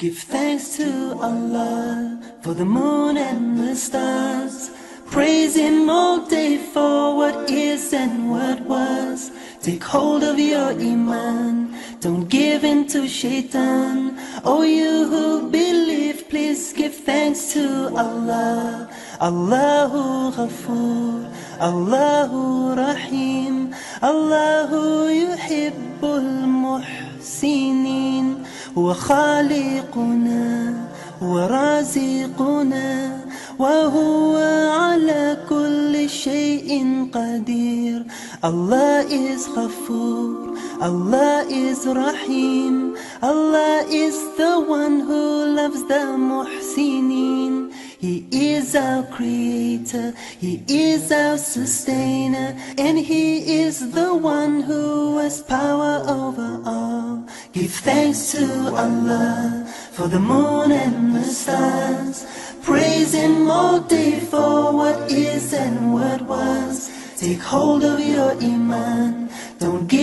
Give thanks to Allah for the moon and the stars. Praise Him all day for what is and what was. Take hold of your iman, don't give in to shaitan. Oh, you who believe, please give thanks to Allah. Allahu Ghafoor, Allahu Rahim, Allahu Yuhibbul Muhsinin. هو خالقنا ورازقنا وهو على كل شيء قدير. Allah is Ghafoor, Allah is Rahim, Allah is the one who loves the Muhsinin. He is our creator, He is our sustainer, and He is the one who has power over all. Give thanks to Allah for the moon and the stars. Praise Him all day for what is and what was. Take hold of your iman, don't give